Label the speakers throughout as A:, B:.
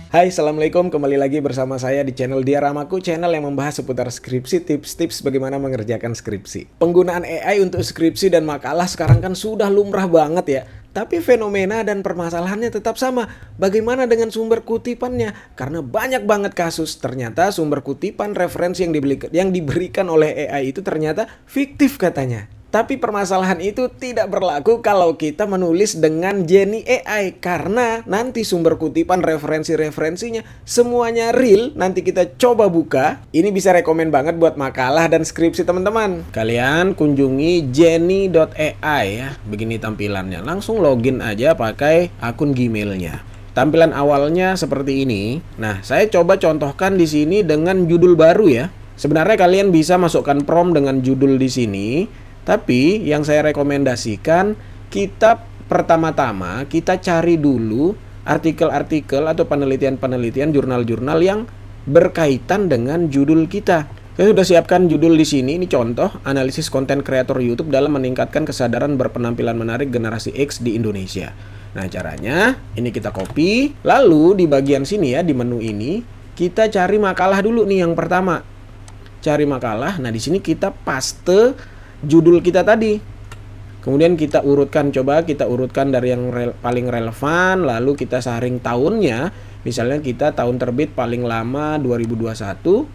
A: Hai, Assalamualaikum. Kembali lagi bersama saya di channel Diaramaku, channel yang membahas seputar skripsi, tips-tips bagaimana mengerjakan skripsi. Penggunaan AI untuk skripsi dan makalah sekarang kan sudah lumrah banget ya. Tapi fenomena dan permasalahannya tetap sama. Bagaimana dengan sumber kutipannya? Karena banyak banget kasus ternyata sumber kutipan referensi yang diberikan oleh AI itu ternyata fiktif katanya. Tapi permasalahan itu tidak berlaku kalau kita menulis dengan Jenny AI karena nanti sumber kutipan referensi-referensinya semuanya real. Nanti kita coba buka. Ini bisa rekomen banget buat makalah dan skripsi teman-teman. Kalian kunjungi jenny.ai ya. Begini tampilannya. Langsung login aja pakai akun Gmailnya. Tampilan awalnya seperti ini. Nah, saya coba contohkan di sini dengan judul baru ya. Sebenarnya kalian bisa masukkan prompt dengan judul di sini. Tapi yang saya rekomendasikan kita pertama-tama kita cari dulu artikel-artikel atau penelitian-penelitian jurnal-jurnal yang berkaitan dengan judul kita. Saya sudah siapkan judul di sini. Ini contoh analisis konten kreator YouTube dalam meningkatkan kesadaran berpenampilan menarik generasi X di Indonesia. Nah, caranya ini kita copy. Lalu di bagian sini ya di menu ini kita cari makalah dulu nih yang pertama. Cari makalah. Nah, di sini kita paste judul kita tadi. Kemudian kita urutkan, coba kita urutkan dari yang paling relevan, lalu kita saring tahunnya. Misalnya kita tahun terbit paling lama 2021.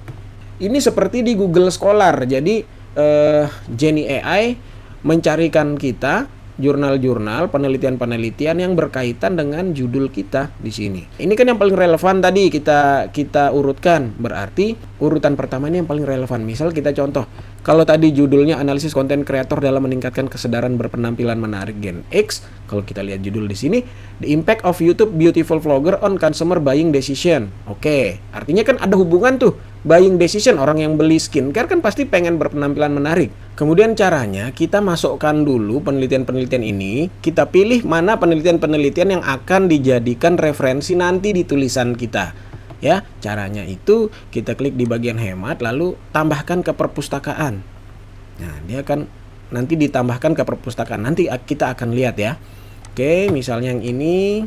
A: Ini seperti di Google Scholar. Jadi Jenny AI mencarikan kita jurnal-jurnal, penelitian-penelitian yang berkaitan dengan judul kita di sini. Ini kan yang paling relevan tadi kita urutkan. Berarti urutan pertama ini yang paling relevan. Misal kita contoh, kalau tadi judulnya analisis konten kreator dalam meningkatkan kesadaran berpenampilan menarik Gen X, kalau kita lihat judul di sini, The Impact of YouTube Beautiful Vlogger on Consumer Buying Decision. Oke, artinya kan ada hubungan tuh. Buying decision, orang yang beli skincare kan pasti pengen berpenampilan menarik. Kemudian caranya kita masukkan dulu penelitian-penelitian ini, kita pilih mana penelitian-penelitian yang akan dijadikan referensi nanti di tulisan kita. Ya, caranya itu kita klik di bagian hemat lalu tambahkan ke perpustakaan. Nah, dia akan nanti ditambahkan ke perpustakaan. Nanti kita akan lihat ya. Oke, misalnya yang ini.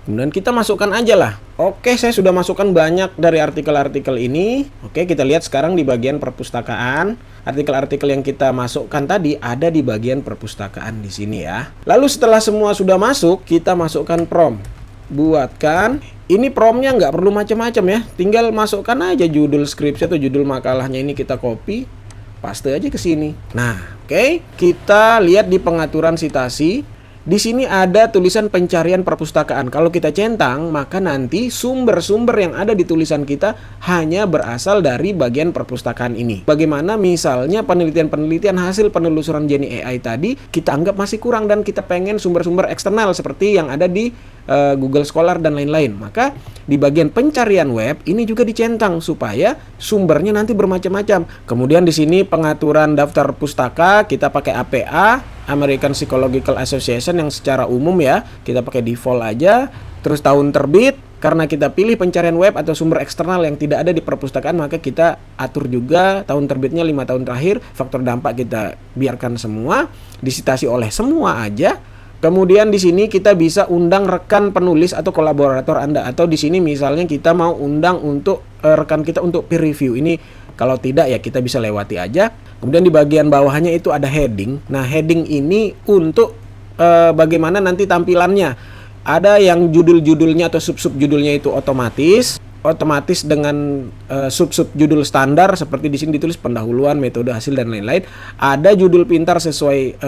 A: Kemudian kita masukkan aja lah. Oke, saya sudah masukkan banyak dari artikel-artikel ini. Oke, kita lihat sekarang di bagian perpustakaan. Artikel-artikel yang kita masukkan tadi ada di bagian perpustakaan di sini ya. Lalu setelah semua sudah masuk, kita masukkan prompt. Buatkan. Ini promptnya nggak perlu macam-macam ya. Tinggal masukkan aja judul skripsi atau judul makalahnya ini kita copy. Paste aja ke sini. Nah, oke. Kita lihat di pengaturan citasi. Di sini ada tulisan pencarian perpustakaan. Kalau kita centang, maka nanti sumber-sumber yang ada di tulisan kita hanya berasal dari bagian perpustakaan ini. Bagaimana misalnya penelitian-penelitian hasil penelusuran Jenny AI tadi kita anggap masih kurang dan kita pengen sumber-sumber eksternal seperti yang ada di Google Scholar dan lain-lain. Maka di bagian pencarian web ini juga dicentang supaya sumbernya nanti bermacam-macam. Kemudian di sini pengaturan daftar pustaka kita pakai APA, American Psychological Association yang secara umum ya. Kita pakai default aja. Terus tahun terbit, karena kita pilih pencarian web atau sumber eksternal yang tidak ada di perpustakaan, maka kita atur juga tahun terbitnya 5 tahun terakhir. Faktor dampak kita biarkan semua, disitasi oleh semua aja. Kemudian di sini kita bisa undang rekan penulis atau kolaborator Anda, atau di sini misalnya kita mau undang untuk rekan kita untuk peer review. Ini kalau tidak ya kita bisa lewati aja. Kemudian di bagian bawahnya itu ada heading. Nah, heading ini untuk bagaimana nanti tampilannya. Ada yang judul-judulnya atau sub-sub judulnya itu otomatis dengan sub-sub judul standar seperti di sini ditulis pendahuluan, metode, hasil dan lain-lain. Ada judul pintar sesuai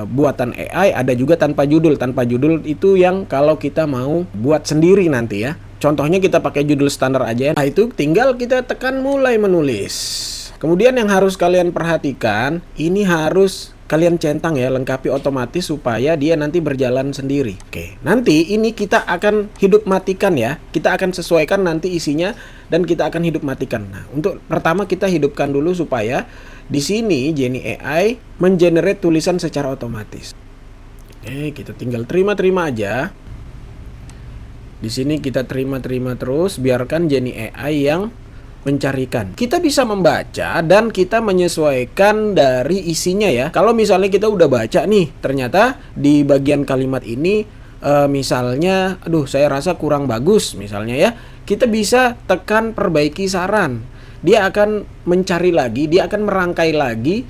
A: buatan AI, ada juga tanpa judul. Tanpa judul itu yang kalau kita mau buat sendiri nanti ya. Contohnya kita pakai judul standar aja. Nah, itu tinggal kita tekan mulai menulis. Kemudian yang harus kalian perhatikan, ini harus kalian centang ya, lengkapi otomatis supaya dia nanti berjalan sendiri. Oke, nanti ini kita akan hidup matikan ya. Kita akan sesuaikan nanti isinya dan kita akan hidup matikan. Nah, untuk pertama kita hidupkan dulu supaya di sini Jenny AI mengenerate tulisan secara otomatis. Oke, kita tinggal terima-terima aja. Di sini kita terima-terima terus, biarkan Jenny AI yang mencarikan. Kita bisa membaca dan kita menyesuaikan dari isinya ya. Kalau misalnya kita udah baca nih, ternyata di bagian kalimat ini misalnya, aduh saya rasa kurang bagus misalnya ya, kita bisa tekan perbaiki saran. Dia akan mencari lagi, dia akan merangkai lagi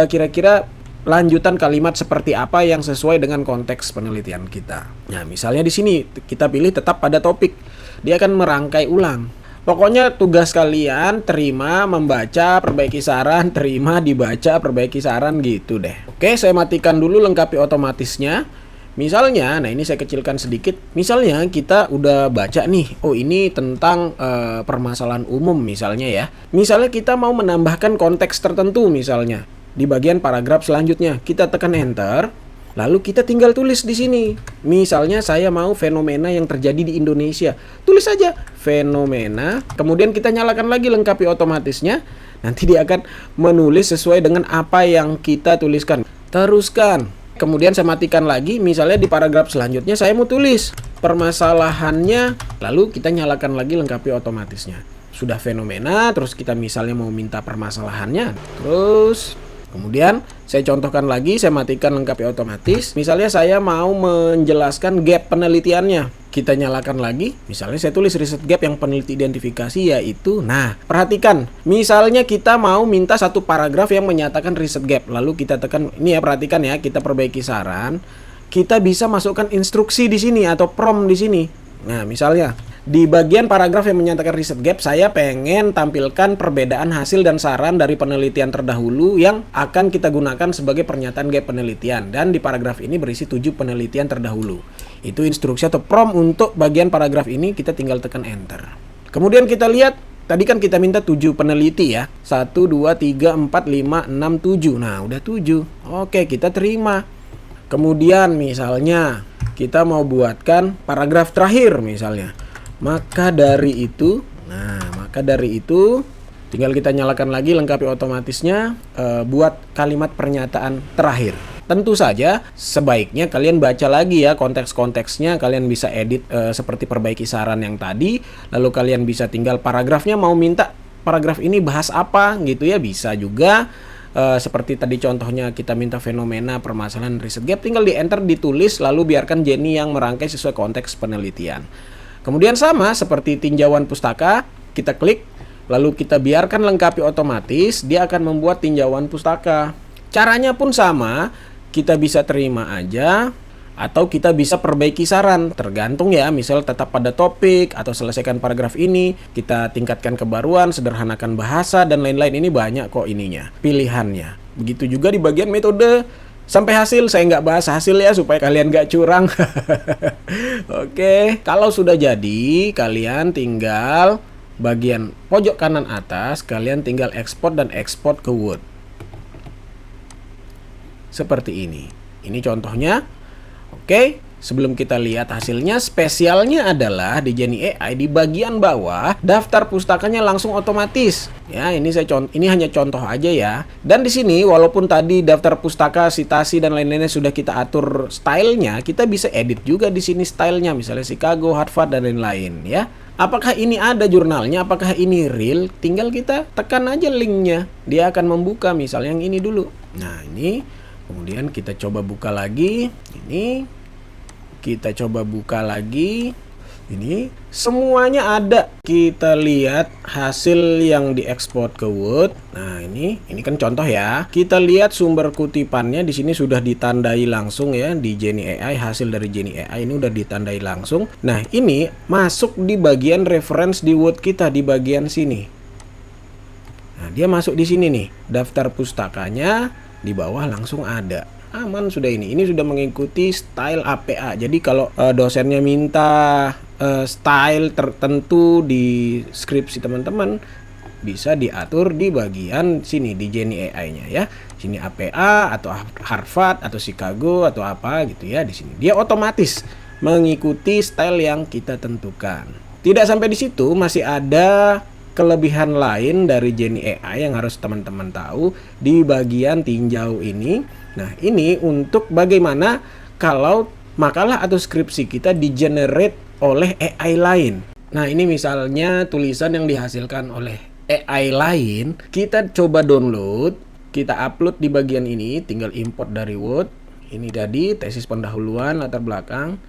A: kira-kira lanjutan kalimat seperti apa yang sesuai dengan konteks penelitian kita. Nah, misalnya di sini kita pilih tetap pada topik. Dia akan merangkai ulang. Pokoknya tugas kalian terima, membaca, perbaiki saran, terima, dibaca, perbaiki saran gitu deh. Oke, saya matikan dulu lengkapi otomatisnya. Misalnya, nah ini saya kecilkan sedikit. Misalnya kita udah baca nih, oh ini tentang permasalahan umum misalnya ya. Misalnya kita mau menambahkan konteks tertentu misalnya. Di bagian paragraf selanjutnya, kita tekan enter. Lalu kita tinggal tulis di sini. Misalnya saya mau fenomena yang terjadi di Indonesia. Tulis saja fenomena. Kemudian kita nyalakan lagi lengkapi otomatisnya. Nanti dia akan menulis sesuai dengan apa yang kita tuliskan. Teruskan. Kemudian saya matikan lagi, misalnya di paragraf selanjutnya saya mau tulis permasalahannya, lalu kita nyalakan lagi lengkapi otomatisnya. Sudah fenomena, terus kita misalnya mau minta permasalahannya, terus kemudian saya contohkan lagi, saya matikan lengkapi otomatis. Misalnya saya mau menjelaskan gap penelitiannya, kita nyalakan lagi, misalnya saya tulis riset gap yang peneliti identifikasi yaitu, nah perhatikan, misalnya kita mau minta satu paragraf yang menyatakan riset gap, lalu kita tekan, ini ya perhatikan ya, kita perbaiki saran, kita bisa masukkan instruksi di sini atau prompt di sini. Nah misalnya di bagian paragraf yang menyatakan riset gap, saya pengen tampilkan perbedaan hasil dan saran dari penelitian terdahulu yang akan kita gunakan sebagai pernyataan gap penelitian. Dan di paragraf ini berisi 7 penelitian terdahulu. Itu instruksi atau prompt untuk bagian paragraf ini, kita tinggal tekan enter. Kemudian kita lihat, tadi kan kita minta 7 peneliti ya. 1, 2, 3, 4, 5, 6, 7. Nah udah 7. Oke, kita terima. Kemudian misalnya kita mau buatkan paragraf terakhir misalnya. Maka dari itu tinggal kita nyalakan lagi lengkapi otomatisnya, buat kalimat pernyataan terakhir. Tentu saja sebaiknya kalian baca lagi ya konteks-konteksnya, kalian bisa edit seperti perbaiki saran yang tadi, lalu kalian bisa tinggal paragrafnya mau minta paragraf ini bahas apa gitu ya, bisa juga. Seperti tadi contohnya kita minta fenomena permasalahan riset gap, tinggal di enter, ditulis, lalu biarkan Jenny yang merangkai sesuai konteks penelitian. Kemudian sama seperti tinjauan pustaka, kita klik, lalu kita biarkan lengkapi otomatis, dia akan membuat tinjauan pustaka. Caranya pun sama, kita bisa terima aja, atau kita bisa perbaiki saran, tergantung ya, misal tetap pada topik, atau selesaikan paragraf ini, kita tingkatkan kebaruan, sederhanakan bahasa, dan lain-lain. Ini banyak kok ininya, pilihannya. Begitu juga di bagian metode. Sampai hasil, saya nggak bahas hasil ya, supaya kalian nggak curang. Oke, kalau sudah jadi, kalian tinggal bagian pojok kanan atas, kalian tinggal ekspor dan ekspor ke Word. Seperti ini. Ini contohnya. Oke, sebelum kita lihat hasilnya, spesialnya adalah di Jenny AI di bagian bawah daftar pustakanya langsung otomatis. Ya, ini hanya contoh aja ya. Dan di sini walaupun tadi daftar pustaka, sitasi dan lain-lainnya sudah kita atur stylenya, kita bisa edit juga di sini stylenya, misalnya Chicago, Harvard dan lain-lain ya. Apakah ini ada jurnalnya? Apakah ini real? Tinggal kita tekan aja linknya, dia akan membuka misalnya yang ini dulu. Nah ini. Kemudian kita coba buka lagi. Ini kita coba buka lagi. Ini semuanya ada. Kita lihat hasil yang diekspor ke Word. Nah, ini kan contoh ya. Kita lihat sumber kutipannya di sini sudah ditandai langsung ya di Jenny AI. Hasil dari Jenny AI ini udah ditandai langsung. Nah, ini masuk di bagian reference di Word kita di bagian sini. Nah, dia masuk di sini nih. Daftar pustakanya di bawah langsung ada. Aman sudah ini. Ini sudah mengikuti style APA. Jadi kalau dosennya minta style tertentu di skripsi teman-teman, bisa diatur di bagian sini di Jenny AI-nya ya. Sini APA atau Harvard atau Chicago atau apa gitu ya di sini. Dia otomatis mengikuti style yang kita tentukan. Tidak sampai di situ, masih ada kelebihan lain dari Jenny AI yang harus teman-teman tahu di bagian tinjau ini. Nah, ini untuk bagaimana kalau makalah atau skripsi kita di-generate oleh AI lain. Nah, ini misalnya tulisan yang dihasilkan oleh AI lain, kita coba download, kita upload di bagian ini, tinggal import dari Word. Ini tadi tesis pendahuluan, latar belakang.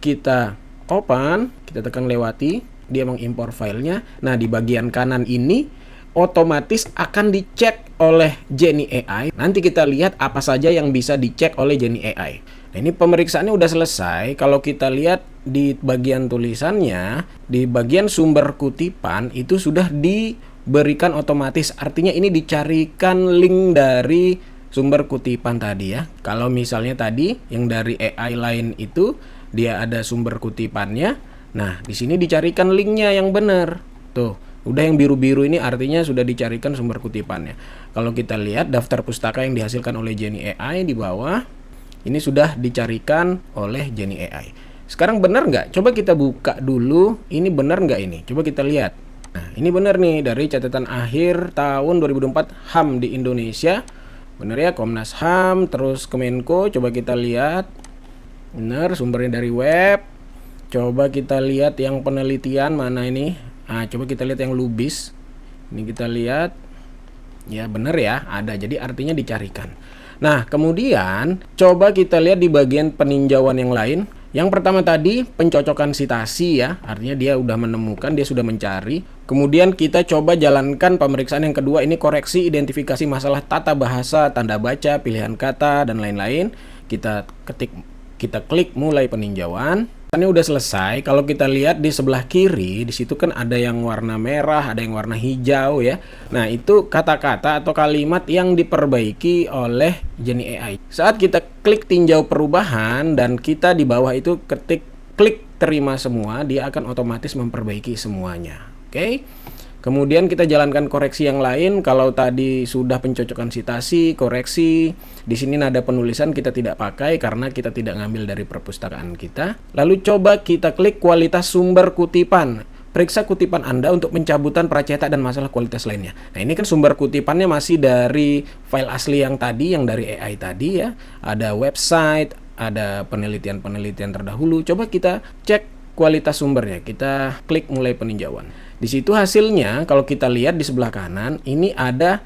A: kita open, kita tekan lewati, dia mengimpor filenya. Nah, di bagian kanan ini otomatis akan dicek oleh Jenny AI. Nanti kita lihat apa saja yang bisa dicek oleh Jenny AI. Nah, ini pemeriksaannya udah selesai. Kalau kita lihat di bagian tulisannya, di bagian sumber kutipan itu sudah diberikan otomatis. Artinya ini dicarikan link dari sumber kutipan tadi ya. Kalau misalnya tadi yang dari AI lain itu dia ada sumber kutipannya. Nah, di sini dicarikan linknya yang benar. Tuh, udah yang biru-biru ini artinya sudah dicarikan sumber kutipannya. Kalau kita lihat daftar pustaka yang dihasilkan oleh Jenny AI di bawah, ini sudah dicarikan oleh Jenny AI. Sekarang benar nggak? Coba kita buka dulu. Ini benar nggak ini? Coba kita lihat. Nah, ini benar nih dari catatan akhir tahun 2024 HAM di Indonesia. Benar ya, Komnas HAM, terus Kemenko, coba kita lihat. Benar, sumbernya dari web. Coba kita lihat yang penelitian mana ini. Nah, coba kita lihat yang Lubis. Ini kita lihat. Ya, benar ya, ada. Jadi artinya dicarikan. Nah, kemudian coba kita lihat di bagian peninjauan yang lain. Yang pertama tadi pencocokan sitasi ya, artinya dia udah menemukan, dia sudah mencari. Kemudian kita coba jalankan pemeriksaan yang kedua, ini koreksi identifikasi masalah tata bahasa, tanda baca, pilihan kata dan lain-lain. Kita klik mulai peninjauan. Ini udah selesai. Kalau kita lihat di sebelah kiri, di situ kan ada yang warna merah, ada yang warna hijau ya. Nah, itu kata-kata atau kalimat yang diperbaiki oleh Jenny AI. Saat kita klik tinjau perubahan dan kita di bawah itu klik terima semua, dia akan otomatis memperbaiki semuanya. Oke. Kemudian kita jalankan koreksi yang lain. Kalau tadi sudah pencocokan sitasi, koreksi, di sini nada penulisan kita tidak pakai karena kita tidak ngambil dari perpustakaan kita. Lalu coba kita klik kualitas sumber kutipan. Periksa kutipan Anda untuk pencabutan pracetak dan masalah kualitas lainnya. Nah, ini kan sumber kutipannya masih dari file asli yang tadi, yang dari AI tadi ya. Ada website, ada penelitian-penelitian terdahulu. Coba kita cek kualitas sumbernya. Kita klik mulai peninjauan. Di situ hasilnya, kalau kita lihat di sebelah kanan, ini ada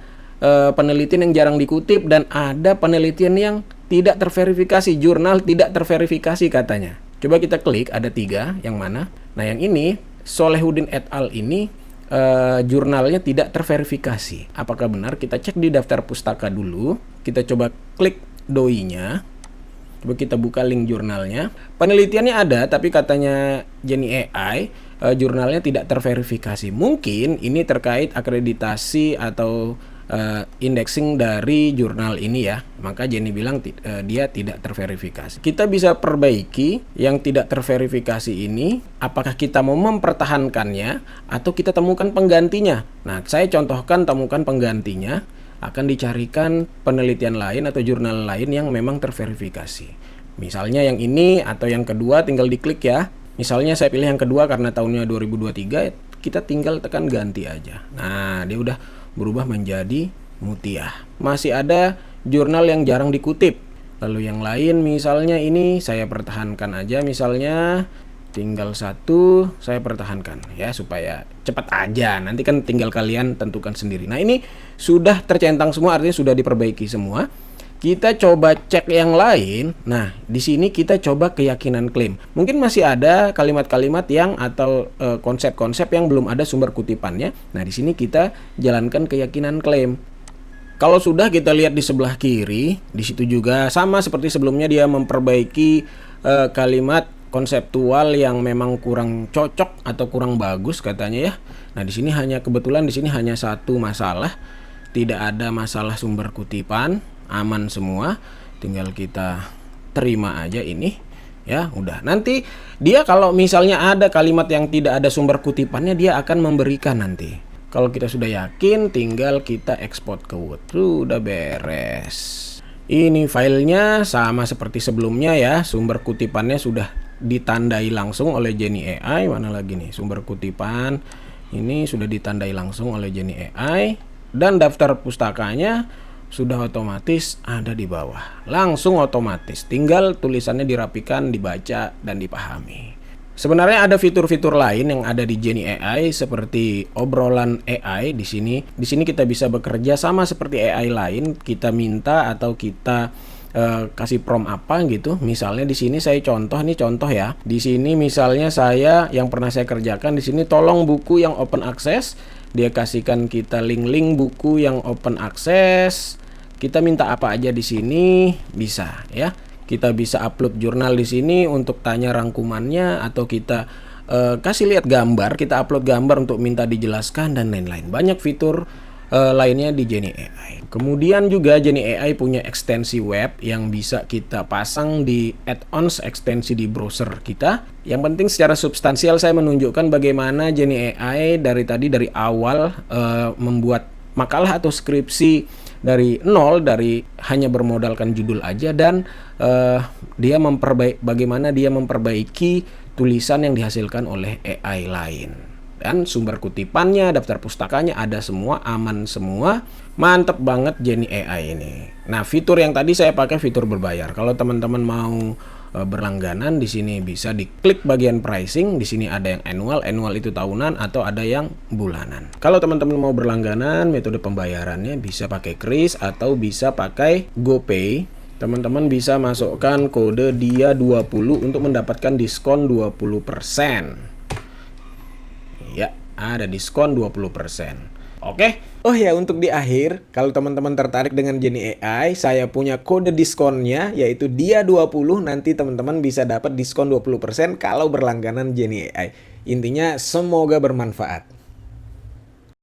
A: penelitian yang jarang dikutip dan ada penelitian yang tidak terverifikasi, jurnal tidak terverifikasi katanya. Coba kita klik, ada 3, yang mana? Nah, yang ini, Solehudin et al. Ini jurnalnya tidak terverifikasi. Apakah benar? Kita cek di daftar pustaka dulu. Kita coba klik doi-nya. Coba kita buka link jurnalnya. Penelitiannya ada, tapi katanya Jenny AI, jurnalnya tidak terverifikasi. Mungkin ini terkait akreditasi atau indexing dari jurnal ini ya. Maka Jenny bilang dia tidak terverifikasi. Kita bisa perbaiki yang tidak terverifikasi ini. Apakah kita mau mempertahankannya atau kita temukan penggantinya? Nah, saya contohkan temukan penggantinya. Akan dicarikan penelitian lain atau jurnal lain yang memang terverifikasi. Misalnya yang ini atau yang kedua tinggal diklik ya. Misalnya saya pilih yang kedua karena tahunnya 2023, kita tinggal tekan ganti aja. Nah, dia udah berubah menjadi Mutia. Masih ada jurnal yang jarang dikutip. Lalu yang lain misalnya ini saya pertahankan aja, misalnya tinggal 1 saya pertahankan ya supaya cepat aja. Nanti kan tinggal kalian tentukan sendiri. Nah, ini sudah tercentang semua, artinya sudah diperbaiki semua. Kita coba cek yang lain. Nah, di sini kita coba keyakinan klaim. Mungkin masih ada kalimat-kalimat yang atau konsep-konsep yang belum ada sumber kutipannya. Nah, di sini kita jalankan keyakinan klaim. Kalau sudah, kita lihat di sebelah kiri, di situ juga sama seperti sebelumnya, dia memperbaiki kalimat konseptual yang memang kurang cocok atau kurang bagus katanya ya. Nah, di sini kebetulan di sini hanya satu masalah, tidak ada masalah sumber kutipan, aman semua. Tinggal kita terima aja ini ya, udah. Nanti dia kalau misalnya ada kalimat yang tidak ada sumber kutipannya, dia akan memberikan nanti. Kalau kita sudah yakin, tinggal kita ekspor ke Word. Udah beres. Ini filenya sama seperti sebelumnya ya, sumber kutipannya sudah ditandai langsung oleh Jenny AI. Mana lagi nih sumber kutipan, ini sudah ditandai langsung oleh Jenny AI. Dan daftar pustakanya sudah otomatis ada di bawah, langsung otomatis, tinggal tulisannya dirapikan, dibaca dan dipahami. Sebenarnya ada fitur-fitur lain yang ada di Jenny AI seperti obrolan AI di sini. Di sini kita bisa bekerja sama seperti AI lain, kita minta atau kita kasih prompt apa gitu. Misalnya di sini saya contoh ya. Di sini misalnya saya yang pernah saya kerjakan di sini, tolong buku yang open access. Dia kasihkan kita link-link buku yang open access. Kita minta apa aja di sini bisa ya. Kita bisa upload jurnal di sini untuk tanya rangkumannya, atau kita kasih lihat gambar, kita upload gambar untuk minta dijelaskan dan lain-lain. Banyak fitur lainnya di Genie AI. Kemudian juga Genie AI punya ekstensi web yang bisa kita pasang di add-ons ekstensi di browser kita. Yang penting secara substansial saya menunjukkan bagaimana Genie AI dari awal membuat makalah atau skripsi dari nol, dari hanya bermodalkan judul aja, dan bagaimana dia memperbaiki tulisan yang dihasilkan oleh AI lain. Dan sumber kutipannya, daftar pustakanya ada semua, aman semua. Mantep banget Genie AI ini. Nah, fitur yang tadi saya pakai fitur berbayar. Kalau teman-teman mau berlangganan, di sini bisa diklik bagian pricing. Di sini ada yang annual itu tahunan, atau ada yang bulanan. Kalau teman-teman mau berlangganan, metode pembayarannya bisa pakai Kris atau bisa pakai GoPay. Teman-teman bisa masukkan kode DIA20 untuk mendapatkan diskon 20%. Ya, ada diskon 20%. Oke. Oh ya, untuk di akhir, kalau teman-teman tertarik dengan Genie AI, saya punya kode diskonnya, yaitu DIA20. Nanti teman-teman bisa dapat diskon 20% kalau berlangganan Genie AI. Intinya semoga bermanfaat.